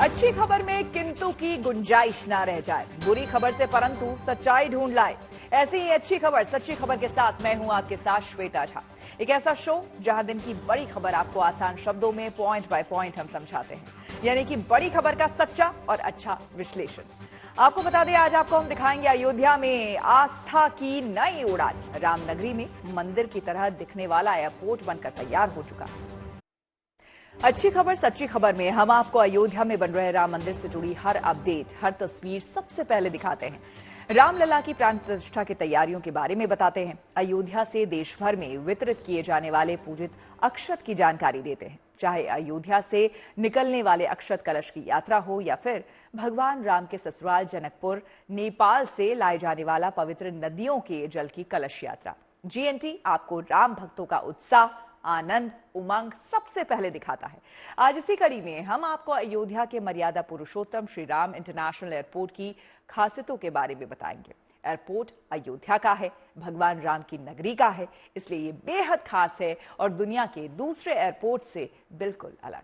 अच्छी खबर में किंतु की गुंजाइश ना रह जाए, बुरी खबर से परंतु सच्चाई ढूंढ लाए। ऐसी ही अच्छी खबर सच्ची खबर के साथ मैं हूं आपके साथ श्वेता झा। एक ऐसा शो जहां दिन की बड़ी खबर आपको आसान शब्दों में पॉइंट बाय पॉइंट हम समझाते हैं, यानी कि बड़ी खबर का सच्चा और अच्छा विश्लेषण। आपको बता दें, आज आपको हम दिखाएंगे अयोध्या में आस्था की नई उड़ान। रामनगरी में मंदिर की तरह दिखने वाला एयरपोर्ट बनकर तैयार हो चुका। अच्छी खबर सच्ची खबर में हम आपको अयोध्या में बन रहे राम मंदिर से जुड़ी हर अपडेट, हर तस्वीर सबसे पहले दिखाते हैं। रामलला की प्राण प्रतिष्ठा की तैयारियों के बारे में बताते हैं। अयोध्या से देश भर में वितरित किए जाने वाले पूजित अक्षत की जानकारी देते हैं। चाहे अयोध्या से निकलने वाले अक्षत कलश की यात्रा हो या फिर भगवान राम के ससुराल जनकपुर नेपाल से लाए जाने वाला पवित्र नदियों के जल की कलश यात्रा, जीएनटी आपको राम भक्तों का उत्साह, आनंद, उमंग सबसे पहले दिखाता है। आज इसी कड़ी में हम आपको अयोध्या के मर्यादा पुरुषोत्तम श्री राम इंटरनेशनल एयरपोर्ट की खासियतों के बारे में बताएंगे। एयरपोर्ट अयोध्या का है, भगवान राम की नगरी का है, इसलिए ये बेहद खास है और दुनिया के दूसरे एयरपोर्ट से बिल्कुल अलग।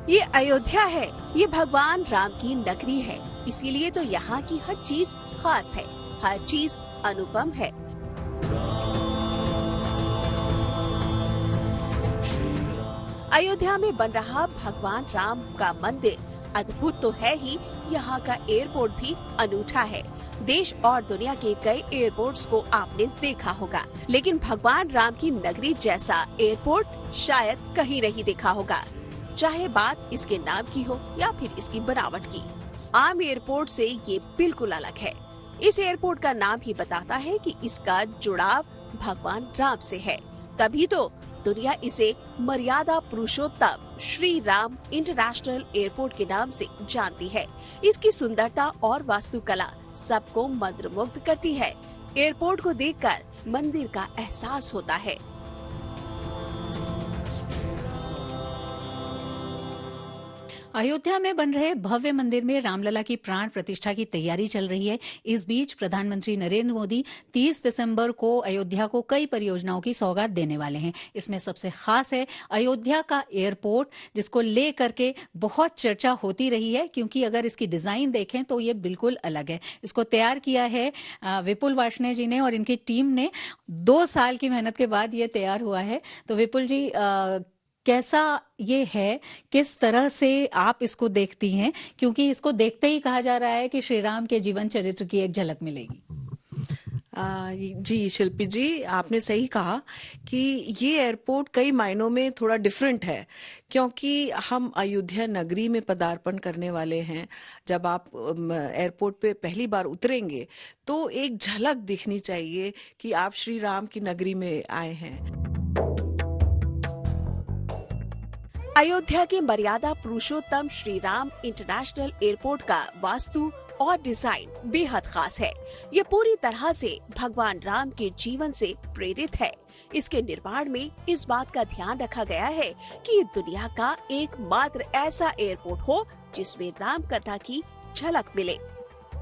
ये अयोध्या है, ये भगवान राम की नगरी है, इसीलिए तो यहाँ की हर चीज खास है, हर चीज अनुपम है। अयोध्या में बन रहा भगवान राम का मंदिर अद्भुत तो है ही, यहाँ का एयरपोर्ट भी अनूठा है। देश और दुनिया के कई एयरपोर्ट्स को आपने देखा होगा, लेकिन भगवान राम की नगरी जैसा एयरपोर्ट शायद कहीं नहीं देखा होगा। चाहे बात इसके नाम की हो या फिर इसकी बनावट की, आम एयरपोर्ट से ये बिल्कुल अलग है। इस एयरपोर्ट का नाम ही बताता है कि इसका जुड़ाव भगवान राम से है, तभी तो दुनिया इसे मर्यादा पुरुषोत्तम श्री राम इंटरनेशनल एयरपोर्ट के नाम से जानती है। इसकी सुंदरता और वास्तुकला सबको मंत्रमुग्ध करती है। एयरपोर्ट को देखकर मंदिर का एहसास होता है। अयोध्या में बन रहे भव्य मंदिर में रामलला की प्राण प्रतिष्ठा की तैयारी चल रही है। इस बीच प्रधानमंत्री नरेंद्र मोदी 30 दिसंबर को अयोध्या को कई परियोजनाओं की सौगात देने वाले हैं। इसमें सबसे खास है अयोध्या का एयरपोर्ट, जिसको लेकर के बहुत चर्चा होती रही है, क्योंकि अगर इसकी डिजाइन देखें तो ये बिल्कुल अलग है। इसको तैयार किया है विपुल वार्ष्णेय जी ने और इनकी टीम ने। 2 साल की मेहनत के बाद ये तैयार हुआ है। तो विपुल जी, कैसा ये है, किस तरह से आप इसको देखती हैं, क्योंकि इसको देखते ही कहा जा रहा है कि श्री राम के जीवन चरित्र की एक झलक मिलेगी। जी शिल्पी जी, आपने सही कहा कि ये एयरपोर्ट कई मायनों में थोड़ा डिफरेंट है, क्योंकि हम अयोध्या नगरी में पदार्पण करने वाले हैं। जब आप एयरपोर्ट पे पहली बार उतरेंगे तो एक झलक दिखनी चाहिए कि आप श्री राम की नगरी में आए हैं। अयोध्या के मर्यादा पुरुषोत्तम श्री राम इंटरनेशनल एयरपोर्ट का वास्तु और डिजाइन बेहद खास है। ये पूरी तरह से भगवान राम के जीवन से प्रेरित है। इसके निर्माण में इस बात का ध्यान रखा गया है कि दुनिया का एकमात्र ऐसा एयरपोर्ट हो जिसमें राम कथा की झलक मिले।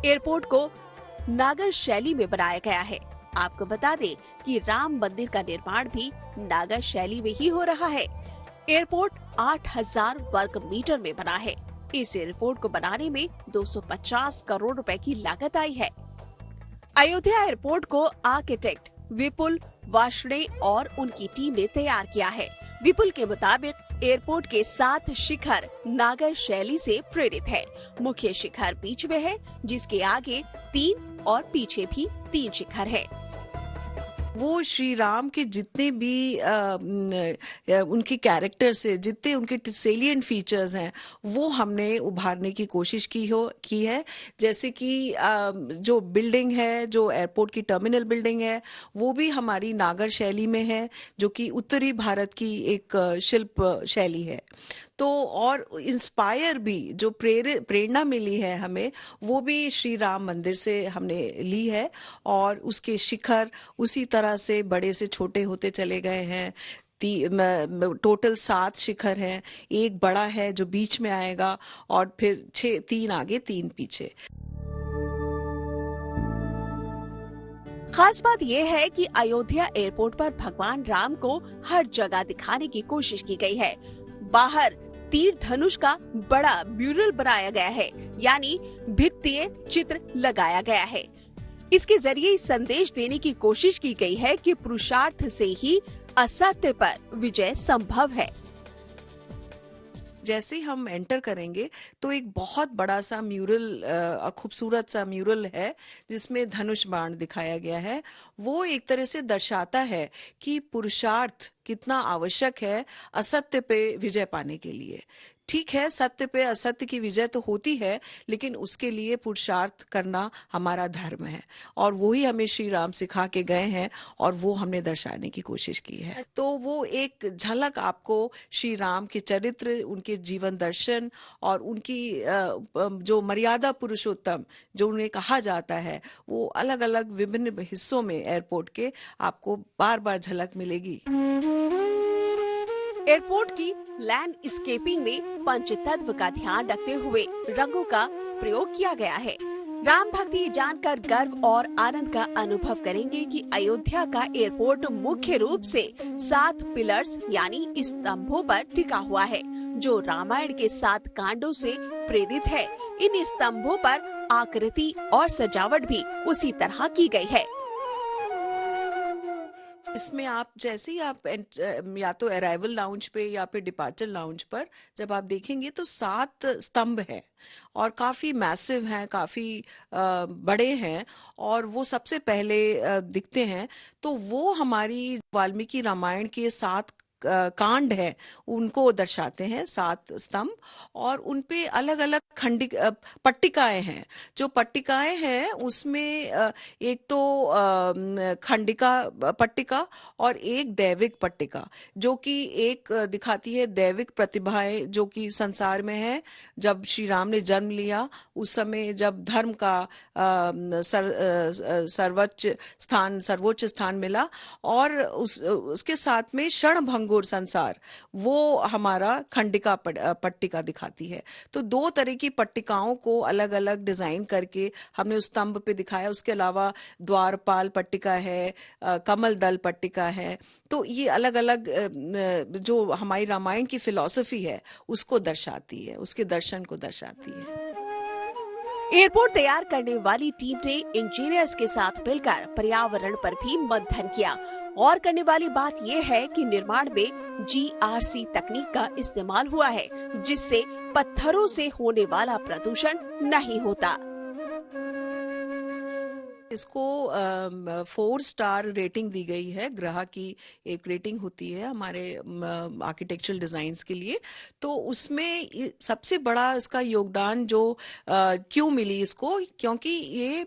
एयरपोर्ट को नागर शैली में बनाया गया है। आपको बता दें कि राम मंदिर का निर्माण भी नागर शैली में ही हो रहा है। एयरपोर्ट 8000 वर्ग मीटर में बना है। इस एयरपोर्ट को बनाने में 250 करोड़ रुपए की लागत आई है। अयोध्या एयरपोर्ट को आर्किटेक्ट विपुल वार्ष्णेय और उनकी टीम ने तैयार किया है। विपुल के मुताबिक एयरपोर्ट के 7 शिखर नागर शैली से प्रेरित है। मुख्य शिखर बीच में है, जिसके आगे 3 और पीछे भी 3 शिखर है। वो श्री राम के जितने भी उनके कैरेक्टर्स है, जितने उनके सेलिएंट फीचर्स हैं, वो हमने उभारने की कोशिश की है। जैसे कि जो बिल्डिंग है, जो एयरपोर्ट की टर्मिनल बिल्डिंग है, वो भी हमारी नागर शैली में है, जो कि उत्तरी भारत की एक शिल्प शैली है। तो और इंस्पायर भी जो प्रेरणा मिली है हमें, वो भी श्री राम मंदिर से हमने ली है। और उसके शिखर उसी तरह से बड़े से छोटे होते चले गए हैं। टोटल 7 शिखर हैं, एक बड़ा है जो बीच में आएगा और फिर 3 आगे 3 पीछे। खास बात यह है कि अयोध्या एयरपोर्ट पर भगवान राम को हर जगह दिखाने की कोशिश की गई है। बाहर तीर धनुष का बड़ा म्यूरल बनाया गया है, यानी भित्तिये चित्र लगाया गया है। इसके जरिए संदेश देने की कोशिश की गई है कि पुरुषार्थ से ही असत्य पर विजय संभव है। जैसे ही हम एंटर करेंगे तो एक बहुत बड़ा सा म्यूरल, खूबसूरत सा म्यूरल है जिसमें धनुष बाण दिखाया गया है। वो एक तरह से दर्शाता है कि पुरुषार्थ कितना आवश्यक है असत्य पे विजय पाने के लिए। ठीक है, सत्य पे असत्य की विजय तो होती है, लेकिन उसके लिए पुरुषार्थ करना हमारा धर्म है और वो ही हमें श्री राम सिखा के गए हैं और वो हमने दर्शाने की कोशिश की है। तो वो एक झलक आपको श्री राम के चरित्र, उनके जीवन दर्शन और उनकी जो मर्यादा पुरुषोत्तम जो उन्हें कहा जाता है, वो अलग अलग विभिन्न हिस्सों में एयरपोर्ट के आपको बार बार झलक मिलेगी। एयरपोर्ट की लैंडस्केपिंग में पंचतत्व का ध्यान रखते हुए रंगों का प्रयोग किया गया है। राम भक्त ये जानकर गर्व और आनंद का अनुभव करेंगे कि अयोध्या का एयरपोर्ट मुख्य रूप से 7 पिलर्स यानी स्तंभों पर टिका हुआ है, जो रामायण के 7 कांडों से प्रेरित है। इन स्तंभों पर आकृति और सजावट भी उसी तरह की गई है। इसमें आप जैसे ही आप या तो अराइवल लाउंज पे या फिर डिपार्चर लाउंज पर जब आप देखेंगे तो 7 स्तंभ हैं और काफी मैसिव हैं, काफी बड़े हैं और वो सबसे पहले दिखते हैं। तो वो हमारी वाल्मीकि रामायण के 7 कांड है उनको दर्शाते हैं, 7 स्तंभ, और उनपे अलग अलग पट्टिकाएं हैं। जो पट्टिकाएं हैं उसमें एक तो खंडिका पट्टिका और एक दैविक पट्टिका, जो कि एक दिखाती है दैविक प्रतिभाएं जो कि संसार में है। जब श्री राम ने जन्म लिया उस समय जब धर्म का सर्वोच्च स्थान मिला, और उसके साथ में क्षणभंगुर संसार, वो हमारा खंडिका पट्टिका दिखाती है। तो 2 तरह की पट्टिकाओं को अलग अलग डिजाइन करके हमने उस स्तंभ पे दिखाया। उसके अलावा द्वारपाल पट्टिका है, कमल दल पट्टिका है। तो ये अलग अलग जो हमारी रामायण की फिलॉसफी है उसको दर्शाती है, उसके दर्शन को दर्शाती है। एयरपोर्ट तैयार करने वाली टीम ने इंजीनियर्स के साथ मिलकर पर्यावरण पर भी मंथन किया। और करने वाली बात यह है कि निर्माण में GRC तकनीक का इस्तेमाल हुआ है, जिससे पत्थरों से होने वाला प्रदूषण नहीं होता। इसको 4 स्टार रेटिंग दी गई है। ग्रह की एक रेटिंग होती है हमारे आर्किटेक्चरल डिजाइन्स के लिए। तो उसमें सबसे बड़ा इसका योगदान जो क्यों मिली इसको, क्योंकि ये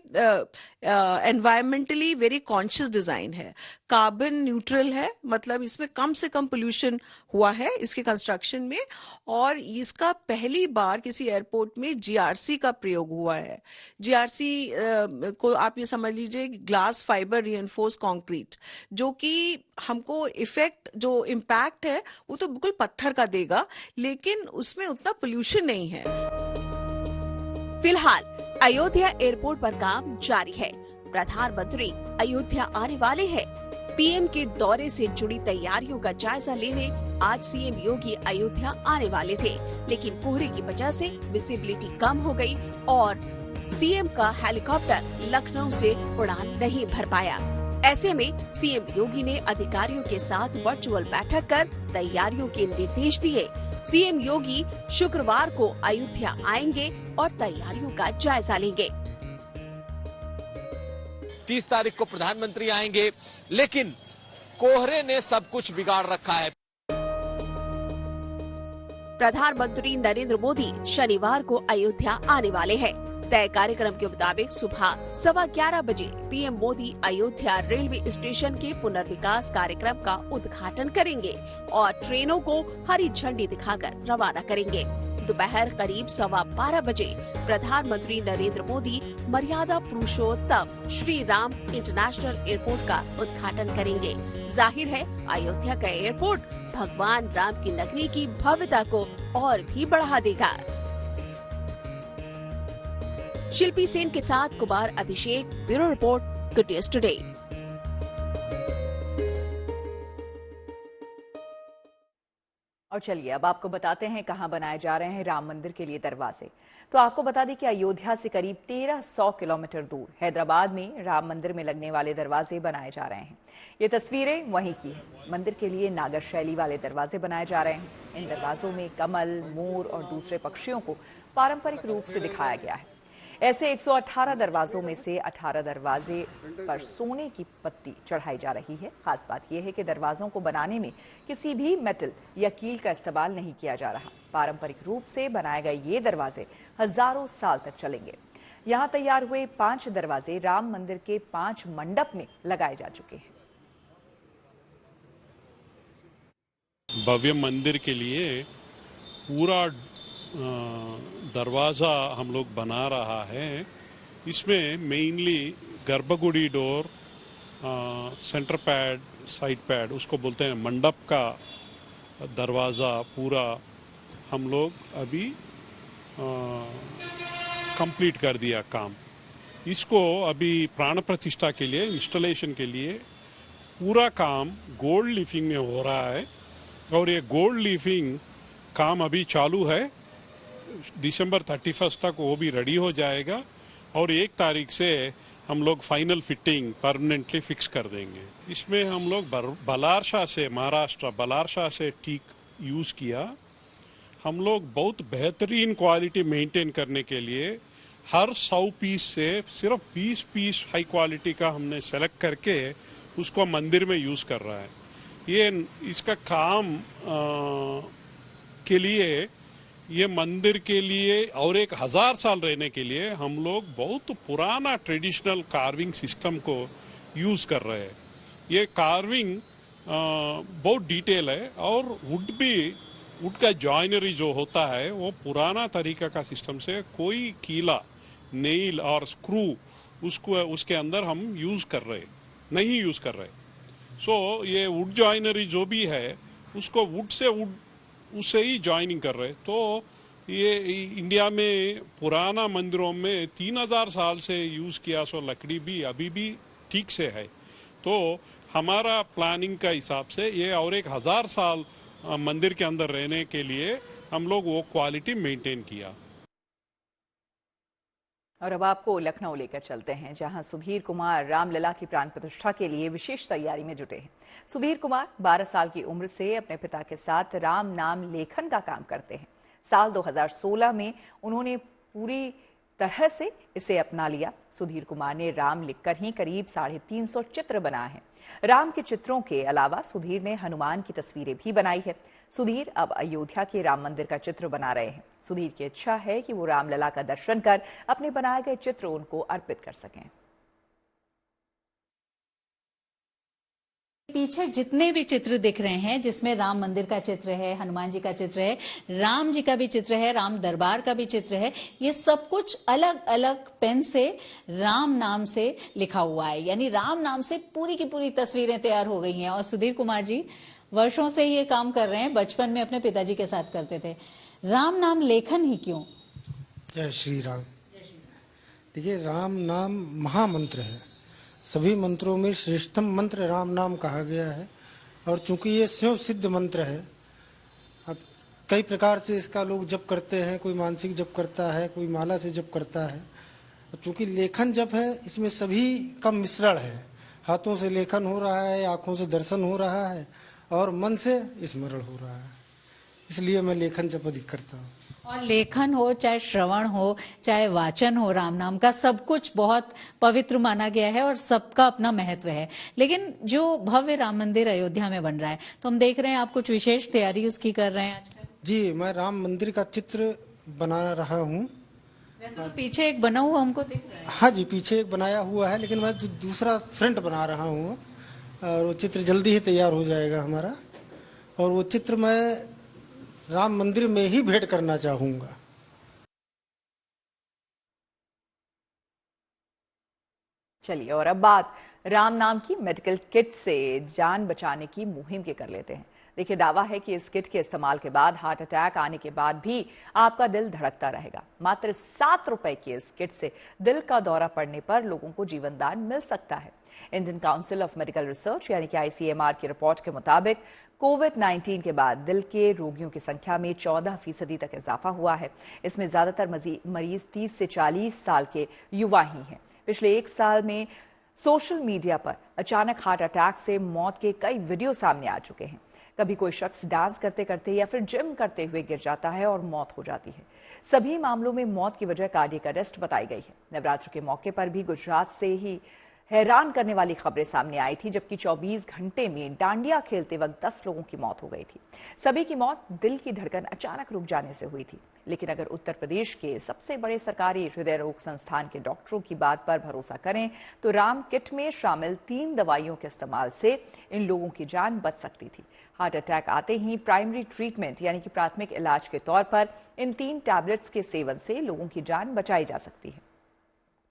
एनवायरमेंटली वेरी कॉन्शियस डिजाइन है, कार्बन न्यूट्रल है, मतलब इसमें कम से कम पोल्यूशन हुआ है इसके कंस्ट्रक्शन में। और इसका पहली बार किसी एयरपोर्ट में GRC का प्रयोग हुआ है। GRC को आप ये समझ लीजिए ग्लास फाइबर रीइंफोर्स कंक्रीट, जो कि हमको इफेक्ट जो इम्पैक्ट है वो तो बिल्कुल पत्थर का देगा, लेकिन उसमें उतना पोल्यूशन नहीं है। फिलहाल अयोध्या एयरपोर्ट पर काम जारी है। प्रधानमंत्री अयोध्या आने वाले हैं। PM के दौरे से जुड़ी तैयारियों का जायजा लेने आज CM योगी अयोध्या आने वाले थे, लेकिन कोहरे की वजह से विजिबिलिटी कम हो गई और CM का हेलीकॉप्टर लखनऊ से उड़ान नहीं भर पाया। ऐसे में CM योगी ने अधिकारियों के साथ वर्चुअल बैठक कर तैयारियों के निर्देश दिए। CM योगी शुक्रवार को अयोध्या आएंगे और तैयारियों का जायजा लेंगे। 30 तारीख को प्रधानमंत्री आएंगे, लेकिन कोहरे ने सब कुछ बिगाड़ रखा है। प्रधानमंत्री नरेंद्र मोदी शनिवार को अयोध्या आने वाले हैं। तय कार्यक्रम के मुताबिक सुबह 11:15 बजे PM Modi Ayodhya railway station के पुनर्विकास कार्यक्रम का उद्घाटन करेंगे और ट्रेनों को हरी झंडी दिखाकर रवाना करेंगे। दोपहर करीब 12:15 बजे प्रधानमंत्री नरेंद्र मोदी मर्यादा पुरुषोत्तम श्री राम इंटरनेशनल एयरपोर्ट का उद्घाटन करेंगे। जाहिर है अयोध्या का एयरपोर्ट भगवान राम की नगरी की भव्यता को और भी बढ़ा देगा। शिल्पी सेन के साथ Kumar Abhishek, bureau report, good news today. और चलिए अब आपको बताते हैं कहां बनाए जा रहे हैं राम मंदिर के लिए दरवाजे। तो आपको बता दें कि अयोध्या से करीब 1300 किलोमीटर दूर हैदराबाद में राम मंदिर में लगने वाले दरवाजे बनाए जा रहे हैं। ये तस्वीरें वहीं की हैं। मंदिर के लिए नागर शैली वाले दरवाजे बनाए जा रहे हैं। इन दरवाजों में कमल, मोर और दूसरे पक्षियों को पारंपरिक रूप से दिखाया गया है। ऐसे 118 दरवाजों में से 18 दरवाजे पर सोने की पत्ती चढ़ाई जा रही है। खास बात यह है कि दरवाजों को बनाने में किसी भी मेटल या कील का इस्तेमाल नहीं किया जा रहा। पारंपरिक रूप से बनाए गए ये दरवाजे हजारों साल तक चलेंगे। यहाँ तैयार हुए 5 दरवाजे राम मंदिर के 5 मंडप में लगाए जा चुके हैं। भव्य मंदिर के लिए पूरा दरवाज़ा हम लोग बना रहा है। इसमें मेनली गर्भगुड़ी door, centre pad, side pad, उसको बोलते हैं मंडप का दरवाज़ा, पूरा हम लोग अभी कंप्लीट कर दिया काम। इसको अभी प्राण प्रतिष्ठा के लिए, इंस्टॉलेशन के लिए पूरा काम गोल्ड लीफिंग में हो रहा है और ये गोल्ड लीफिंग काम अभी चालू है। दिसंबर 31 तक वो भी रेडी हो जाएगा और 1 तारीख से हम लोग फाइनल फिटिंग परमानेंटली फिक्स कर देंगे। इसमें हम लोग बलारशाह से, महाराष्ट्र बलारशाह से टीक यूज़ किया। हम लोग बहुत बेहतरीन क्वालिटी मेंटेन करने के लिए हर 100 पीस से सिर्फ 20 पीस हाई क्वालिटी का हमने सेलेक्ट करके उसको मंदिर में यूज़ कर रहा है। ये इसका काम के लिए, ये मंदिर के लिए और 1000 साल रहने के लिए हम लोग बहुत पुराना ट्रेडिशनल कार्विंग सिस्टम को यूज़ कर रहे हैं। ये कार्विंग बहुत डिटेल है और वुड का जॉइनरी जो होता है वो पुराना तरीका का सिस्टम से, कोई कीला, नेल और स्क्रू उसके अंदर हम नहीं यूज़ कर रहे। सो ये वुड जॉइनरी जो भी है उसको उससे ही जॉइनिंग कर रहे। तो ये इंडिया में पुराना मंदिरों में 3000 साल से यूज़ किया सो लकड़ी भी अभी भी ठीक से है। तो हमारा प्लानिंग का हिसाब से ये और 1000 साल मंदिर के अंदर रहने के लिए हम लोग वो क्वालिटी मेंटेन किया। और अब आपको लखनऊ लेकर चलते हैं, जहां सुधीर कुमार रामलला की प्राण प्रतिष्ठा के लिए विशेष तैयारी में जुटे हैं। सुधीर कुमार 12 साल की उम्र से अपने पिता के साथ राम नाम लेखन का काम करते हैं। साल 2016 में उन्होंने पूरी तरह से इसे अपना लिया। सुधीर कुमार ने राम लिखकर ही करीब 350 चित्र बनाए हैं। राम के चित्रों के अलावा सुधीर ने हनुमान की तस्वीरें भी बनाई है। सुधीर अब अयोध्या के राम मंदिर का चित्र बना रहे हैं। सुधीर की इच्छा है कि वो रामलला का दर्शन कर अपने बनाए गए चित्र उनको अर्पित कर सकें। पीछे जितने भी चित्र दिख रहे हैं, जिसमें राम मंदिर का चित्र है, हनुमान जी का चित्र है, राम जी का भी चित्र है, राम दरबार का भी चित्र है, ये सब कुछ अलग अलग पेन से राम नाम से लिखा हुआ है। यानी राम नाम से पूरी की पूरी तस्वीरें तैयार हो गई हैं। और सुधीर कुमार जी वर्षों से ये काम कर रहे हैं, बचपन में अपने पिताजी के साथ करते थे। राम नाम लेखन ही क्यों? जय श्री राम। देखिए, राम नाम महामंत्र है। सभी मंत्रों में श्रेष्ठतम मंत्र राम नाम कहा गया है और चूंकि ये स्वयं सिद्ध मंत्र है, अब कई प्रकार से इसका लोग जप करते हैं। कोई मानसिक जप करता है, कोई माला से जप करता है। चूंकि लेखन जप है, इसमें सभी का मिश्रण है। हाथों से लेखन हो रहा है, आंखों से दर्शन हो रहा है और मन से स्मरण हो रहा है। इसलिए मैं लेखन जप अधिक करता हूँ। और लेखन हो, चाहे श्रवण हो, चाहे वाचन हो, राम नाम का सब कुछ बहुत पवित्र माना गया है और सबका अपना महत्व है। लेकिन जो भव्य राम मंदिर अयोध्या में बन रहा है, तो हम देख रहे हैं आप कुछ विशेष तैयारी उसकी कर रहे हैं आजकल। जी, मैं राम मंदिर का चित्र बना रहा हूँ। वैसे तो पीछे एक बना हुआ हमको दिख रहा है। हाँ जी, पीछे एक बनाया हुआ है, लेकिन मैं दूसरा फ्रंट बना रहा हूँ और वो चित्र जल्दी ही तैयार हो जाएगा हमारा। और वो चित्र मैं राम मंदिर में ही भेंट करना चाहूँगा। चलिए और अब बात राम नाम की मेडिकल किट से जान बचाने की मुहिम के कर लेते हैं। देखिए, दावा है कि इस किट के इस्तेमाल के बाद हार्ट अटैक आने के बाद भी आपका दिल धड़कता रहेगा। मात्र 7 रुपए की इस किट से दिल का दौरा पड़ने पर लोगों को जीवन दान मिल सकता है। Indian council of medical research यानी कि ICMR की रिपोर्ट के मुताबिक कोविड-19 के बाद दिल के रोगियों की संख्या में 14% तक इजाफा हुआ है। इसमें ज्यादातर मरीज 30 से 40 साल के युवा ही हैं। पिछले 1 साल में सोशल मीडिया पर अचानक हार्ट अटैक से मौत के कई वीडियो सामने आ चुके हैं। कभी कोई शख्स डांस करते करते या फिर जिम करते हुए गिर जाता है और मौत हो जाती है। सभी मामलों में मौत की वजह कार्डियक अरेस्ट बताई गई है। नवरात्र के मौके पर भी गुजरात से ही हैरान करने वाली खबरें सामने आई थी, जबकि 24 घंटे में डांडिया खेलते वक्त 10 लोगों की मौत हो गई थी। सभी की मौत दिल की धड़कन अचानक रुक जाने से हुई थी। लेकिन अगर उत्तर प्रदेश के सबसे बड़े सरकारी हृदय रोग संस्थान के डॉक्टरों की बात पर भरोसा करें तो राम किट में शामिल 3 दवाइयों के इस्तेमाल से इन लोगों की जान बच सकती थी। हार्ट अटैक आते ही प्राइमरी ट्रीटमेंट यानी कि प्राथमिक इलाज के तौर पर इन 3 टैबलेट्स के सेवन से लोगों की जान बचाई जा सकती है।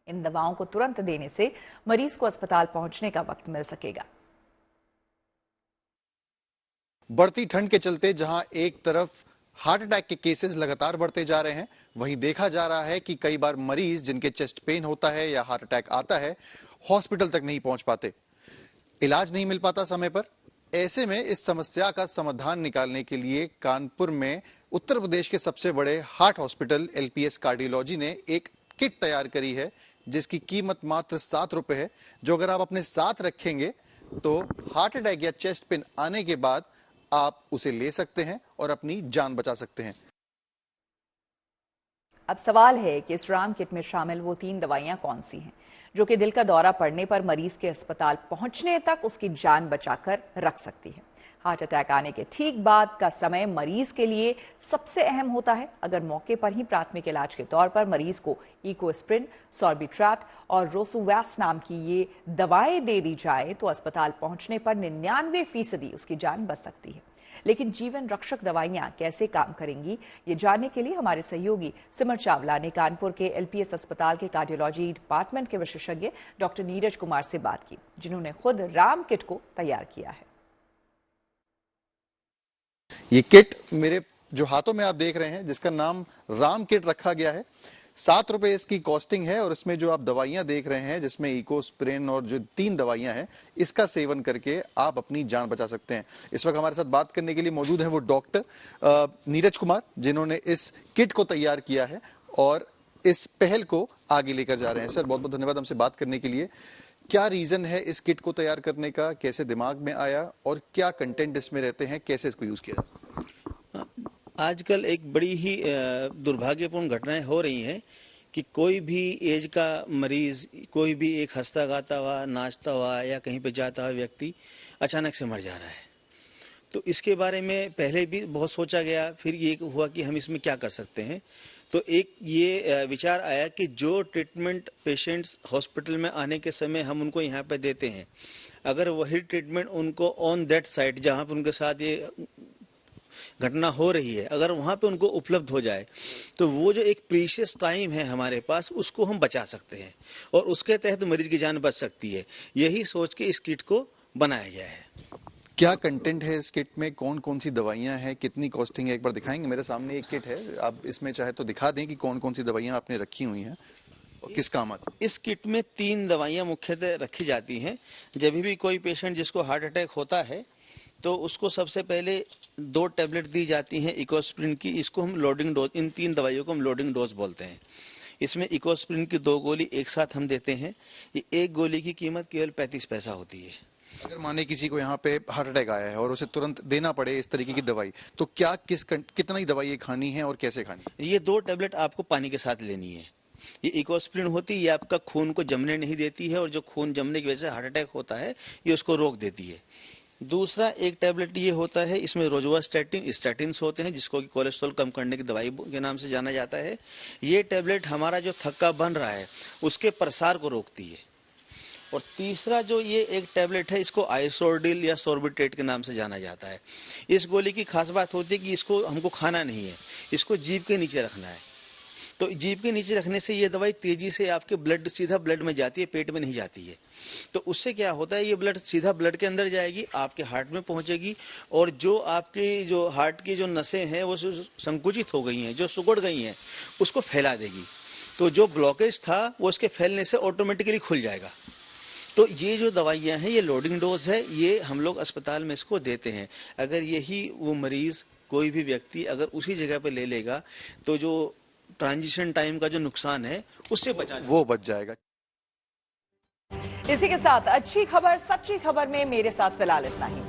इन दवाओं को तुरंत देने से मरीज को अस्पताल पहुंचने का वक्त मिल सकेगा। बढ़ती ठंड के चलते जहां एक तरफ हार्ट अटैक के केसेस लगातार बढ़ते जा रहे हैं, वहीं देखा जा रहा है कि कई बार मरीज जिनके चेस्ट पेन होता है या हार्ट अटैक आता है, हॉस्पिटल तक नहीं पहुंच पाते, इलाज नहीं मिल पाता समय पर। ऐसे में इस समस्या का समाधान निकालने के लिए कानपुर में उत्तर प्रदेश के सबसे बड़े हार्ट हॉस्पिटल LPS कार्डियोलॉजी ने एक किट तैयार करी है, जिसकी कीमत मात्र 7 रुपए है, जो अगर आप अपने साथ रखेंगे तो हार्ट अटैक या चेस्ट पेन आने के बाद आप उसे ले सकते हैं और अपनी जान बचा सकते हैं। अब सवाल है कि इस राम किट में शामिल वो 3 दवाइयां कौन सी हैं जो कि दिल का दौरा पड़ने पर मरीज के अस्पताल पहुंचने तक उसकी जान बचाकर रख सकती है। हार्ट अटैक आने के ठीक बाद का समय मरीज के लिए सबसे अहम होता है। अगर मौके पर ही प्राथमिक इलाज के तौर पर मरीज को इकोस्प्रिन, सॉर्बिट्रैट और रोसुवैक्स नाम की ये दवाएं दे दी जाए तो अस्पताल पहुंचने पर 99% उसकी जान बच सकती है। लेकिन जीवन रक्षक दवाइयां कैसे काम करेंगी, ये जानने के लिए हमारे सहयोगी सिमर चावला ने कानपुर के LPS अस्पताल के कार्डियोलॉजी डिपार्टमेंट के विशेषज्ञ डॉक्टर नीरज कुमार से बात की, जिन्होंने खुद राम किट को तैयार किया है। ये किट मेरे जो हाथों में आप देख रहे हैं, जिसका नाम राम किट रखा गया है, 7 रुपए इसकी कॉस्टिंग है और इसमें जो आप दवाइयां देख रहे हैं, जिसमें इकोस्प्रिन और जो 3 दवाइयां हैं, इसका सेवन करके आप अपनी जान बचा सकते हैं। इस वक्त हमारे साथ बात करने के लिए मौजूद है वो डॉक्टर नीरज कुमार, जिन्होंने इस किट को तैयार किया है और इस पहल को आगे लेकर जा रहे हैं। सर, बहुत बहुत धन्यवाद हमसे बात करने के लिए। क्या रीजन है इस किट को तैयार करने का, कैसे दिमाग में आया और क्या कंटेंट इसमें रहते हैं, कैसे इसको यूज किया जाता है? आजकल एक बड़ी ही दुर्भाग्यपूर्ण घटनाएं हो रही हैं कि कोई भी एज का मरीज, कोई भी एक हंसता गाता हुआ, नाचता हुआ या कहीं पे जाता हुआ व्यक्ति अचानक से मर जा रहा है। तो इसके बारे में पहले भी बहुत सोचा गया, फिर ये हुआ कि हम इसमें क्या कर सकते हैं। तो एक ये विचार आया कि जो ट्रीटमेंट पेशेंट्स हॉस्पिटल में आने के समय हम उनको यहाँ पे देते हैं, अगर वही ट्रीटमेंट उनको ऑन दैट साइट जहाँ पे उनके साथ ये घटना हो रही है, अगर वहाँ पे उनको उपलब्ध हो जाए तो वो जो एक प्रीशियस टाइम है हमारे पास, उसको हम बचा सकते हैं और उसके तहत मरीज की जान बच सकती है। यही सोच के इस किट को बनाया गया है। क्या कंटेंट है इस किट में, कौन कौन सी दवाइयां हैं, कितनी कॉस्टिंग है, एक बार दिखाएंगे? मेरे सामने एक किट है, आप इसमें चाहे तो दिखा दें कि कौन कौन सी दवाइयां आपने रखी हुई हैं और किस काम आती? इस किट में 3 दवाइयां मुख्यतः रखी जाती हैं। जब भी कोई पेशेंट जिसको हार्ट अटैक होता है तो उसको सबसे पहले 2 टैबलेट दी जाती हैं इकोस्प्रिन की। इसको हम लोडिंग डोज, इन 3 दवाइयों को हम लोडिंग डोज बोलते हैं। इसमें इकोस्प्रिन की 2 गोली एक साथ हम देते हैं। ये एक गोली की कीमत केवल 35 पैसा होती है। अगर माने किसी को यहाँ पे हार्ट अटैक आया है और उसे तुरंत देना पड़े इस तरीके की दवाई, तो क्या कितना ही दवाई खानी है और कैसे खानी है? ये 2 टैबलेट आपको पानी के साथ लेनी है। ये इकोस्प्रिन होती है, ये आपका खून को जमने नहीं देती है और जो खून जमने की वजह से हार्ट अटैक होता है ये उसको रोक देती है। दूसरा एक टैबलेट ये होता है, इसमें रोजुवास्टैटिन, स्टैटिन्स होते हैं, जिसको कि कोलेस्ट्रॉल कम करने की दवाई के नाम से जाना जाता है। ये टैबलेट हमारा जो थक्का बन रहा है उसके प्रसार को रोकती है और तीसरा जो ये एक टैबलेट है, इसको आइसोर्डिल या सोर्बिट्रेट के नाम से जाना जाता है। इस गोली की खास बात होती है कि इसको हमको खाना नहीं है, इसको जीभ के नीचे रखना है। तो जीभ के नीचे रखने से ये दवाई तेजी से आपके ब्लड सीधा ब्लड में जाती है, पेट में नहीं जाती है। तो उससे क्या होता है, ये ब्लड सीधा ब्लड के अंदर जाएगी, आपके हार्ट में पहुंचेगी और जो आपकी जो हार्ट की जो नसें हैं वो संकुचित हो गई हैं, जो सुगड़ गई हैं, उसको फैला देगी। तो जो ब्लॉकेज था वो उसके फैलने से ऑटोमेटिकली खुल जाएगा। तो ये जो दवाइयां हैं, ये लोडिंग डोज है, ये हम लोग अस्पताल में इसको देते हैं। अगर यही वो मरीज, कोई भी व्यक्ति अगर उसी जगह पे ले लेगा तो जो ट्रांजिशन टाइम का जो नुकसान है उससे वो बच जाएगा। इसी के साथ अच्छी खबर, सच्ची खबर में मेरे साथ फिलहाल इतना ही।